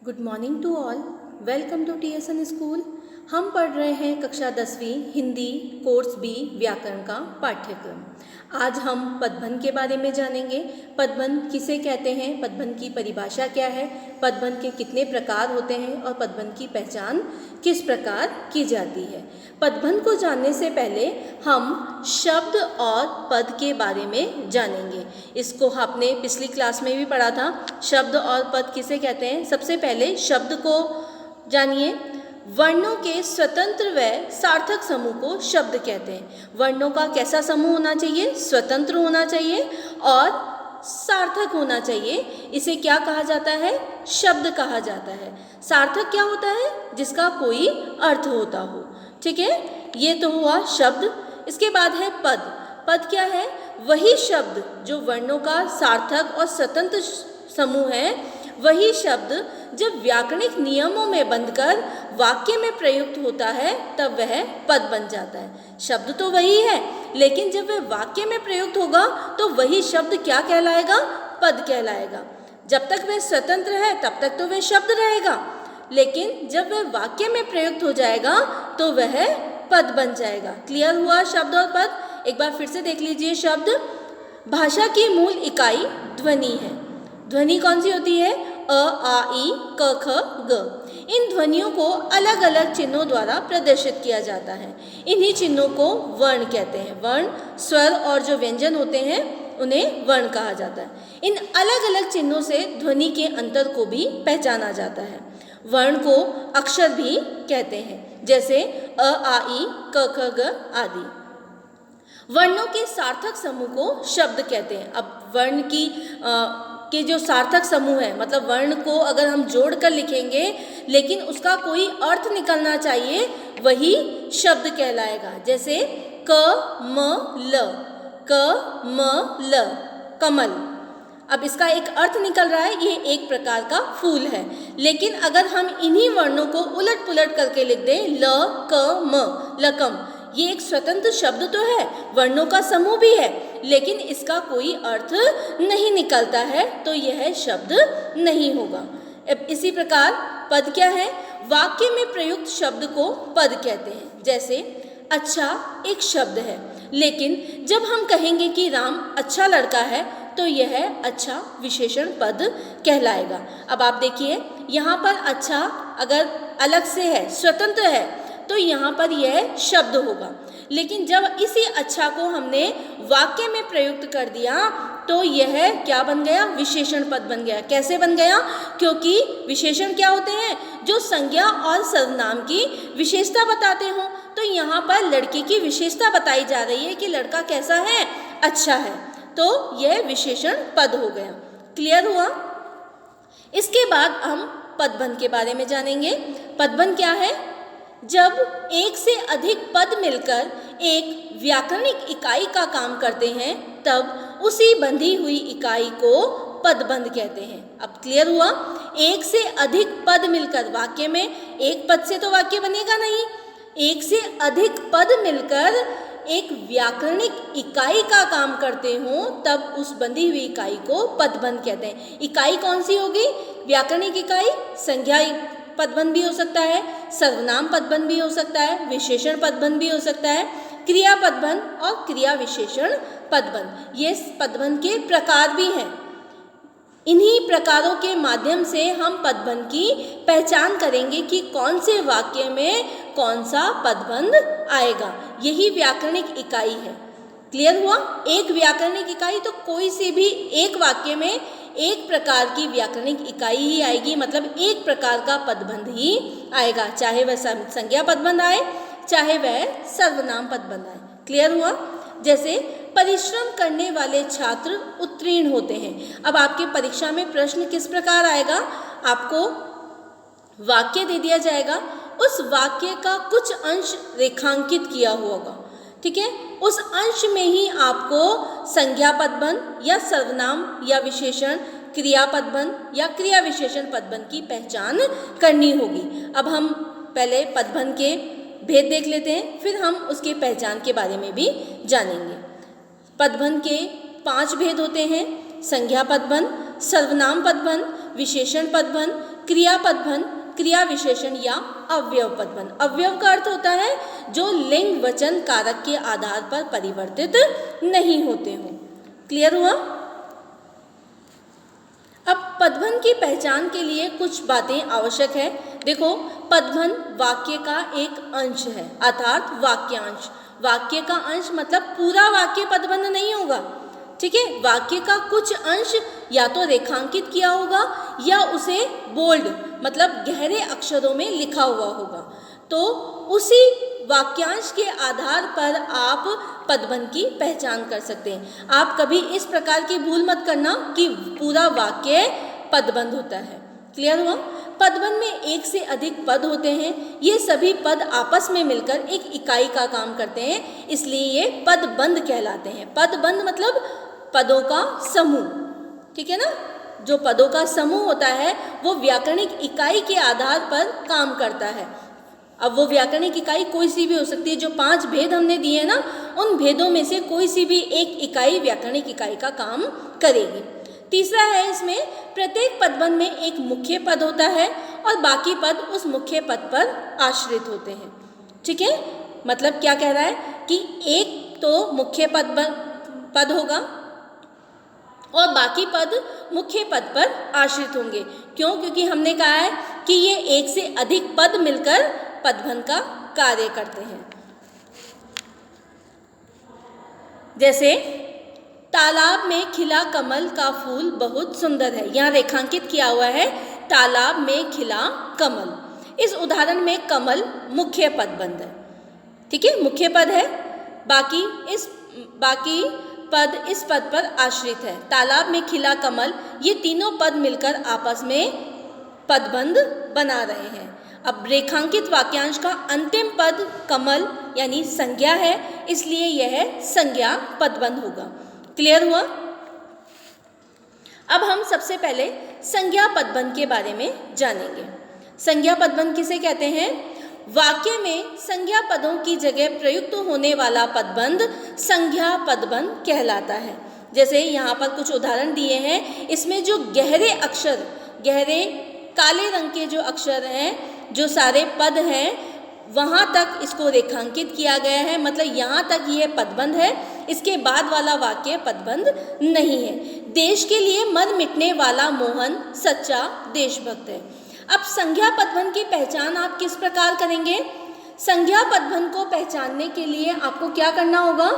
Good morning to all. Welcome to TSN school. हम पढ़ रहे हैं कक्षा 10वीं हिंदी कोर्स बी व्याकरण का पाठ्यक्रम। आज हम पदबंध के बारे में जानेंगे। पदबंध किसे कहते हैं, पदबंध की परिभाषा क्या है, पदबंध के कितने प्रकार होते हैं और पदबंध की पहचान किस प्रकार की जाती है। पदबंध को जानने से पहले हम शब्द और पद के बारे में जानेंगे। इसको आपने पिछली क्लास में भी पढ़ा था। शब्द और पद किसे कहते हैं। सबसे पहले शब्द को जानिए। वर्णों के स्वतंत्र व सार्थक समूह को शब्द कहते हैं। वर्णों का कैसा समूह होना चाहिए, स्वतंत्र होना चाहिए और सार्थक होना चाहिए। इसे क्या कहा जाता है, शब्द कहा जाता है। सार्थक क्या होता है, जिसका कोई अर्थ होता हो। ठीक है, ये तो हुआ शब्द। इसके बाद है पद। पद क्या है, वही शब्द जो वर्णों का सार्थक और स्वतंत्र समूह है। वही शब्द जब व्याकरणिक नियमों में बंधकर वाक्य में प्रयुक्त होता है तब वह पद बन जाता है। शब्द तो वही है, लेकिन जब वह वाक्य में प्रयुक्त होगा तो वही शब्द क्या कहलाएगा, पद कहलाएगा। जब तक वह स्वतंत्र है तब तक तो वह शब्द रहेगा, लेकिन जब वह वाक्य में प्रयुक्त हो जाएगा तो वह पद बन जाएगा। क्लियर हुआ शब्द और पद। एक बार फिर से देख लीजिए शब्द। भाषा की मूल इकाई ध्वनि है। ध्वनि कौन सी होती है, अ, आ, ई, क, ख, ग। इन ध्वनियों को अलग अलग चिन्हों द्वारा प्रदर्शित किया जाता है। इन्हीं चिन्हों को वर्ण कहते हैं। वर्ण, स्वर और जो व्यंजन होते हैं उन्हें वर्ण कहा जाता है। इन अलग अलग चिन्हों से ध्वनि के अंतर को भी पहचाना जाता है। वर्ण को अक्षर भी कहते हैं, जैसे अ, आ, ई, क, ख, ग आदि। वर्णों के सार्थक समूह को शब्द कहते हैं। अब वर्ण के जो सार्थक समूह है, मतलब वर्ण को अगर हम जोड़कर लिखेंगे लेकिन उसका कोई अर्थ निकलना चाहिए, वही शब्द कहलाएगा। जैसे क म ल, क म ल, कमल। अब इसका एक अर्थ निकल रहा है, ये एक प्रकार का फूल है। लेकिन अगर हम इन्हीं वर्णों को उलट पुलट करके लिख दें, ल क म, लकम, ये एक स्वतंत्र शब्द तो है, वर्णों का समूह भी है, लेकिन इसका कोई अर्थ नहीं निकलता है, तो यह शब्द नहीं होगा। इसी प्रकार पद क्या है, वाक्य में प्रयुक्त शब्द को पद कहते हैं। जैसे अच्छा एक शब्द है, लेकिन जब हम कहेंगे कि राम अच्छा लड़का है तो यह अच्छा विशेषण पद कहलाएगा। अब आप देखिए, यहाँ पर अच्छा अगर अलग से है, स्वतंत्र है, तो यहाँ पर यह शब्द होगा। लेकिन जब इसी अच्छा को हमने वाक्य में प्रयुक्त कर दिया तो यह क्या बन गया, विशेषण पद बन गया। कैसे बन गया, क्योंकि विशेषण क्या होते हैं, जो संज्ञा और सर्वनाम की विशेषता बताते हों। तो यहाँ पर लड़की की विशेषता बताई जा रही है कि लड़का कैसा है, अच्छा है, तो यह विशेषण पद हो गया। क्लियर हुआ। इसके बाद हम पदबंध के बारे में जानेंगे। पदबंध क्या है, जब एक से अधिक पद मिलकर एक व्याकरणिक इकाई का काम करते हैं तब उसी बंधी हुई इकाई को पदबंध कहते हैं। अब क्लियर हुआ। एक से अधिक पद मिलकर, वाक्य में एक पद से तो वाक्य बनेगा नहीं, एक से अधिक पद मिलकर एक व्याकरणिक इकाई का काम करते हों तब उस बंधी हुई इकाई को पदबंध कहते हैं। इकाई कौन सी होगी, व्याकरणिक इकाई। संज्ञा पदबंध भी हो सकता है, सर्वनाम पदबंध भी हो सकता है, विशेषण पदबंध भी हो सकता है, क्रिया पदबंध और क्रिया विशेषण पदबंध। ये पदबंध के प्रकार भी हैं। इन्हीं प्रकारों के माध्यम से हम पदबंध की पहचान करेंगे कि कौन से वाक्य में कौन सा पदबंध आएगा। यही व्याकरणिक इकाई है। क्लियर हुआ। एक व्याकरणिक इकाई तो कोई से भी एक वाक्य में एक प्रकार की व्याकरणिक इकाई ही आएगी, मतलब एक प्रकार का पदबंध ही आएगा, चाहे वह संज्ञा पदबंध आए चाहे वह सर्वनाम पदबंध आए। क्लियर हुआ। जैसे परिश्रम करने वाले छात्र उत्तीर्ण होते हैं। अब आपके परीक्षा में प्रश्न किस प्रकार आएगा, आपको वाक्य दे दिया जाएगा, उस वाक्य का कुछ अंश रेखांकित किया होगा। ठीक है, उस अंश में ही आपको संज्ञा पदबंध या सर्वनाम या विशेषण, क्रिया पदबंध या क्रिया विशेषण पदबंध की पहचान करनी होगी। अब हम पहले पदबंध के भेद देख लेते हैं, फिर हम उसके पहचान के बारे में भी जानेंगे। पदबंध के 5 भेद होते हैं। संज्ञा पदबंध, सर्वनाम पदबंध, विशेषण पदबंध, क्रिया पदबंध, क्रिया विशेषण या अवयव पदबंध। अवयव का अर्थ होता है जो लिंग वचन कारक के आधार पर परिवर्तित नहीं होते हो। क्लियर हुआ? अब पदबंध की पहचान के लिए कुछ बातें आवश्यक है। देखो, पदबंध वाक्य का एक अंश है, अर्थात वाक्यांश। वाक्य का अंश मतलब पूरा वाक्य पदबंध नहीं होगा, ठीक है। वाक्य का कुछ अंश या तो रेखांकित किया होगा या उसे बोल्ड मतलब गहरे अक्षरों में लिखा हुआ होगा। तो उसी वाक्यांश के आधार पर आप पदबंध की पहचान कर सकते हैं। आप कभी इस प्रकार की भूल मत करना कि पूरा वाक्य पदबंध होता है। क्लियर हुआ? पदबंध में एक से अधिक पद होते हैं। ये सभी पद आपस में मिलकर एक इकाई का काम करते हैं, इसलिए ये पदबंध कहलाते हैं। पदबंध मतलब पदों का समूह, ठीक है ना। जो पदों का समूह होता है वो व्याकरणिक इकाई के आधार पर काम करता है। अब वो व्याकरणिक इकाई कोई सी भी हो सकती है। जो 5 भेद हमने दिए ना, उन भेदों में से कोई सी भी एक इकाई व्याकरणिक इकाई का काम करेगी। तीसरा है, इसमें प्रत्येक पदबंध में एक मुख्य पद होता है और बाकी पद उस मुख्य पद पर आश्रित होते हैं, ठीक है। मतलब क्या कह रहा है कि एक तो मुख्य पद होगा और बाकी पद मुख्य पद पर आश्रित होंगे। क्यों? क्योंकि हमने कहा है कि ये एक से अधिक पद मिलकर पदबंध का कार्य करते हैं। जैसे तालाब में खिला कमल का फूल बहुत सुंदर है। यहाँ रेखांकित किया हुआ है तालाब में खिला कमल। इस उदाहरण में कमल मुख्य पदबंध है, ठीक है, मुख्य पद है। बाकी पद इस पद पर आश्रित है। तालाब में खिला कमल, ये तीनों पद मिलकर आपस में पदबंध बना रहे हैं। अब रेखांकित वाक्यांश का अंतिम पद कमल यानी संज्ञा है, इसलिए यह संज्ञा पदबंध होगा। क्लियर हुआ? अब हम सबसे पहले संज्ञा पदबंध के बारे में जानेंगे। संज्ञा पदबंध किसे कहते हैं? वाक्य में संज्ञा पदों की जगह प्रयुक्त होने वाला पदबंध संज्ञा पदबंध कहलाता है। जैसे यहाँ पर कुछ उदाहरण दिए हैं। इसमें जो गहरे अक्षर, गहरे काले रंग के जो अक्षर हैं, जो सारे पद हैं, वहाँ तक इसको रेखांकित किया गया है। मतलब यहाँ तक ये पदबंध है, इसके बाद वाला वाक्य पदबंध नहीं है। देश के लिए मर मिटने वाला मोहन सच्चा देशभक्त है। अब संज्ञा पदबंध की पहचान आप किस प्रकार करेंगे? संज्ञा पदबंध को पहचानने के लिए आपको क्या करना होगा?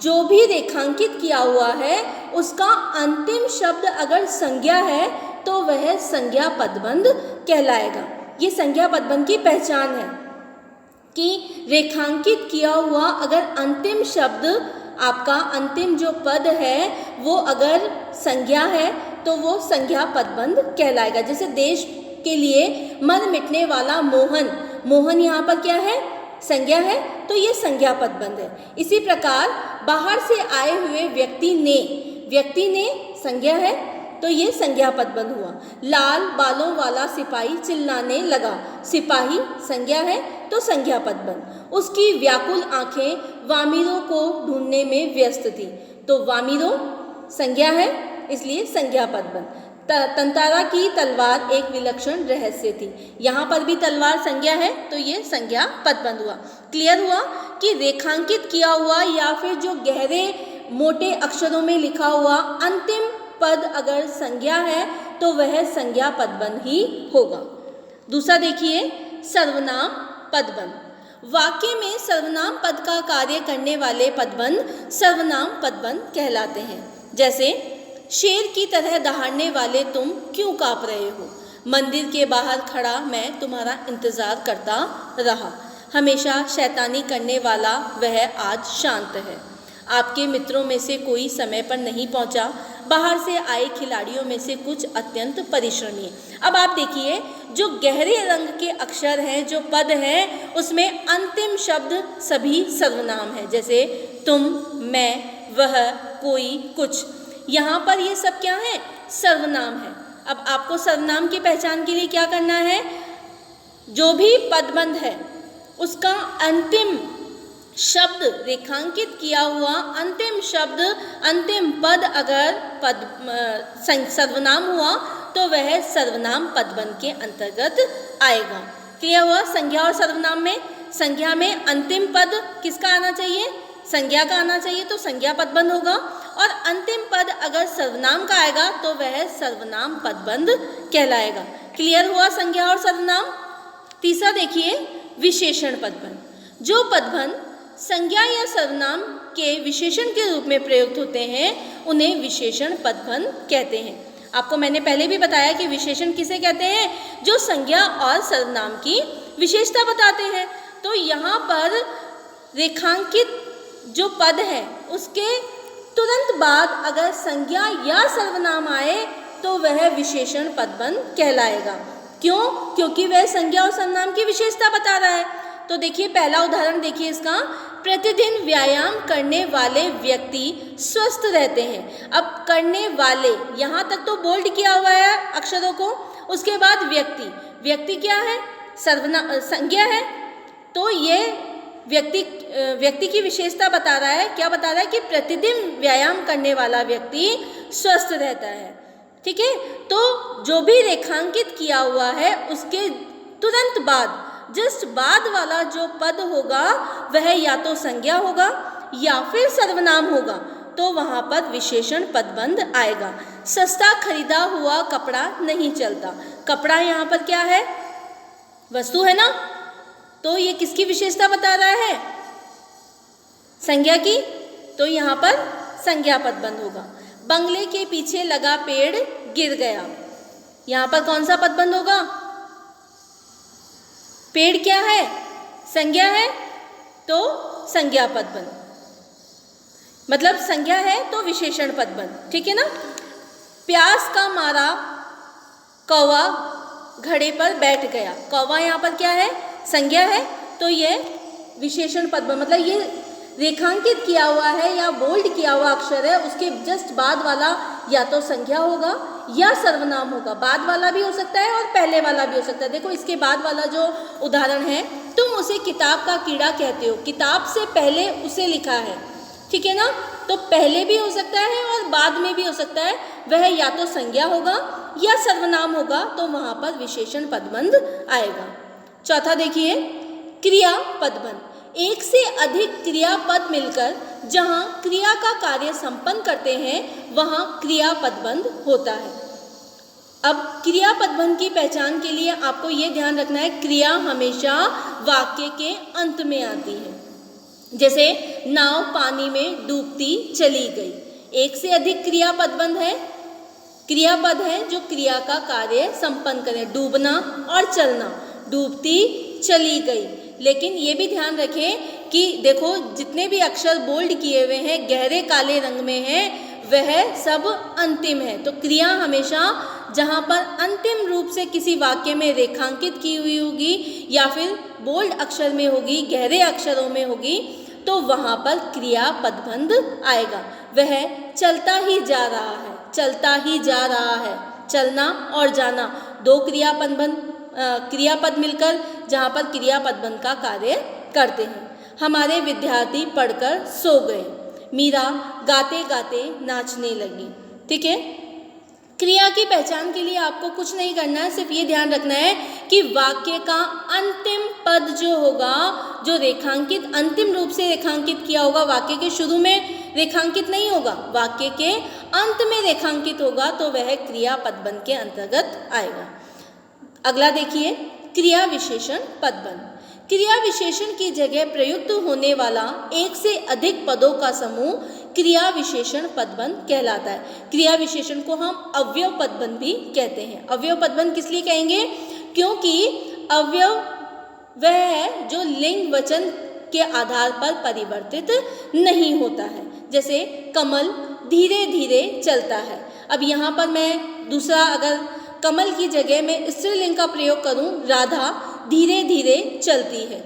जो भी रेखांकित किया हुआ है उसका अंतिम शब्द अगर संज्ञा है तो वह संज्ञा पदबंध कहलाएगा। ये संज्ञा पदबंध की पहचान है कि रेखांकित किया हुआ अगर अंतिम शब्द, आपका अंतिम जो पद है वो अगर संज्ञा है तो वो संज्ञा पदबंध कहलाएगा। जैसे देश के लिए मर मिटने वाला मोहन, मोहन यहाँ पर क्या है? संज्ञा है, तो ये संज्ञा पदबंध है। इसी प्रकार बाहर से आए हुए व्यक्ति ने संज्ञा है तो ये संज्ञा पदबंध हुआ। लाल बालों वाला सिपाही चिल्लाने लगा, सिपाही संज्ञा है तो संज्ञा पदबंध। उसकी व्याकुल आंखें वामिरों को ढूंढने में व्यस्त थी, तो वामिरों संज्ञा है इसलिए संज्ञा पदबंध। तंतारा की तलवार एक विलक्षण रहस्य थी, यहाँ पर भी तलवार संज्ञा है तो ये संज्ञा पदबंध हुआ। क्लियर हुआ कि रेखांकित किया हुआ या फिर जो गहरे मोटे अक्षरों में लिखा हुआ अंतिम पद अगर संज्ञा है तो वह संज्ञा पदबंध ही होगा। दूसरा देखिए, सर्वनाम पदबंध। वाक्य में सर्वनाम पद का कार्य करने वाले पदबंध सर्वनाम पदबंध कहलाते हैं। जैसे शेर की तरह दहाड़ने वाले तुम क्यों काँप रहे हो? मंदिर के बाहर खड़ा मैं तुम्हारा इंतज़ार करता रहा। हमेशा शैतानी करने वाला वह आज शांत है। आपके मित्रों में से कोई समय पर नहीं पहुंचा। बाहर से आए खिलाड़ियों में से कुछ अत्यंत परिश्रमी। अब आप देखिए, जो गहरे रंग के अक्षर हैं, जो पद हैं, उसमें अंतिम शब्द सभी सर्वनाम हैं। जैसे तुम, मैं, वह, कोई, कुछ, यहाँ पर ये सब क्या है? सर्वनाम है। अब आपको सर्वनाम की पहचान के लिए क्या करना है? जो भी पदबंध है उसका अंतिम शब्द रेखांकित किया हुआ अंतिम शब्द, अंतिम पद अगर सर्वनाम हुआ तो वह सर्वनाम पदबंध के अंतर्गत आएगा। क्लियर हुआ? संज्ञा और सर्वनाम में, संज्ञा में अंतिम पद किसका आना चाहिए? संज्ञा का आना चाहिए, तो संज्ञा पदबंध होगा। और अंतिम पद अगर सर्वनाम का आएगा तो वह सर्वनाम पदबंध कहलाएगा। क्लियर हुआ संज्ञा और सर्वनाम? तीसरा देखिए, विशेषण पदबंध। जो पदबंध संज्ञा या सर्वनाम के विशेषण के रूप में प्रयुक्त होते हैं उन्हें विशेषण पदबंध कहते हैं। आपको मैंने पहले भी बताया कि विशेषण किसे कहते हैं? जो संज्ञा और सर्वनाम की विशेषता बताते हैं। तो यहाँ पर रेखांकित जो पद है उसके तुरंत बाद अगर संज्ञा या सर्वनाम आए तो वह विशेषण पदबंध कहलाएगा। क्यों? क्योंकि वह संज्ञा और सर्वनाम की विशेषता बता रहा है। तो देखिए पहला उदाहरण देखिए इसका, प्रतिदिन व्यायाम करने वाले व्यक्ति स्वस्थ रहते हैं। अब करने वाले, यहाँ तक तो बोल्ड किया हुआ है अक्षरों को, उसके बाद व्यक्ति, व्यक्ति क्या है? सर्वनाम, संज्ञा है। तो ये व्यक्ति की विशेषता बता रहा है। क्या बता रहा है? कि प्रतिदिन व्यायाम करने वाला व्यक्ति स्वस्थ रहता है। ठीक है, तो जो भी रेखांकित किया हुआ है उसके तुरंत बाद, जस्ट बाद वाला जो पद होगा वह या तो संज्ञा होगा या फिर सर्वनाम होगा, तो वहाँ पर विशेषण पदबंध आएगा। सस्ता खरीदा हुआ कपड़ा नहीं चलता। कपड़ा यहाँ पर क्या है? वस्तु है ना, तो ये किसकी विशेषता बता रहा है? संज्ञा की, तो यहाँ पर संज्ञा पदबंध होगा। बंगले के पीछे लगा पेड़ गिर गया, यहाँ पर कौन सा पदबंध होगा? पेड़ क्या है? संज्ञा है, तो संज्ञा पदबंध, मतलब संज्ञा है तो विशेषण पदबंध। ठीक है ना? प्यास का मारा कौवा घड़े पर बैठ गया। कौवा यहाँ पर क्या है? संज्ञा है, तो ये विशेषण पदबंध, मतलब ये रेखांकित किया हुआ है या बोल्ड किया हुआ अक्षर है, उसके जस्ट बाद वाला या तो संज्ञा होगा या सर्वनाम होगा। बाद वाला भी हो सकता है और पहले वाला भी हो सकता है। देखो इसके बाद वाला जो उदाहरण है, तुम उसे किताब का कीड़ा कहते हो। किताब से पहले उसे लिखा है, ठीक है ना, तो पहले भी हो सकता है और बाद में भी हो सकता है। वह या तो संज्ञा होगा या सर्वनाम होगा, तो वहाँ पर विशेषण पदबंध आएगा। चौथा देखिए, क्रिया पदबंध। एक से अधिक क्रियापद मिलकर जहाँ क्रिया का कार्य संपन्न करते हैं वहाँ क्रिया पदबंध होता है। अब क्रिया पदबंध की पहचान के लिए आपको ये ध्यान रखना है, क्रिया हमेशा वाक्य के अंत में आती है। जैसे नाव पानी में डूबती चली गई, एक से अधिक क्रिया पदबंध है, क्रियापद है जो क्रिया का कार्य संपन्न करें। डूबना और चलना, डूबती चली गई। लेकिन ये भी ध्यान रखें कि देखो जितने भी अक्षर बोल्ड किए हुए हैं गहरे काले रंग में हैं, वह सब अंतिम है। तो क्रिया हमेशा जहाँ पर अंतिम रूप से किसी वाक्य में रेखांकित की हुई होगी या फिर बोल्ड अक्षर में होगी, गहरे अक्षरों में होगी, तो वहाँ पर क्रिया पदबंध आएगा। वह चलता ही जा रहा है, चलता ही जा रहा है, चलना और जाना, दो क्रियापद मिलकर जहाँ पर क्रिया पदबंध का कार्य करते हैं। हमारे विद्यार्थी पढ़कर सो गए, मीरा गाते गाते नाचने लगी। ठीक है, क्रिया की पहचान के लिए आपको कुछ नहीं करना है, सिर्फ ये ध्यान रखना है कि वाक्य का अंतिम पद जो होगा, जो रेखांकित अंतिम रूप से रेखांकित किया होगा, वाक्य के शुरू में रेखांकित नहीं होगा, वाक्य के अंत में रेखांकित होगा, तो वह क्रिया पदबंध के अंतर्गत आएगा। अगला देखिए, क्रिया विशेषण पदबंध। क्रिया विशेषण की जगह प्रयुक्त होने वाला एक से अधिक पदों का समूह क्रिया विशेषण पदबंध कहलाता है। क्रिया विशेषण को हम अवयव पदबंध भी कहते हैं। अवयव पदबंध किस लिए कहेंगे? क्योंकि अवयव वह है जो लिंग वचन के आधार पर परिवर्तित नहीं होता है। जैसे कमल धीरे धीरे चलता है। अब यहाँ पर मैं दूसरा, अगर कमल की जगह मैं स्त्रीलिंग का प्रयोग करूं, राधा धीरे धीरे चलती है,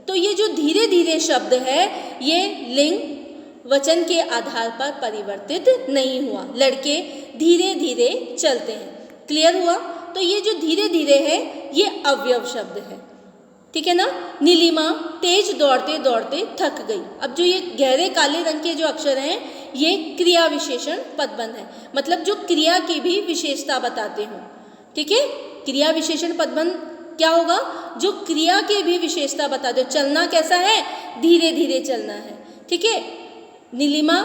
तो ये जो धीरे धीरे शब्द है ये लिंग वचन के आधार पर परिवर्तित नहीं हुआ। लड़के धीरे धीरे चलते हैं। क्लियर हुआ? तो ये जो धीरे धीरे है ये अवयव शब्द है। ठीक है ना? नीलिमा तेज दौड़ते दौड़ते थक गई। अब जो ये गहरे काले रंग के जो अक्षर हैं ये क्रिया विशेषण पदबंध है, मतलब जो क्रिया की भी विशेषता बताते हों। ठीक है। क्रिया विशेषण पदबंध क्या होगा, जो क्रिया की भी विशेषता बता दो। चलना कैसा है, धीरे धीरे चलना है, ठीक है। नीलिमा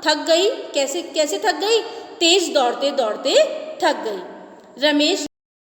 थक गई, कैसे कैसे थक गई, तेज दौड़ते दौड़ते थक गई। रमेश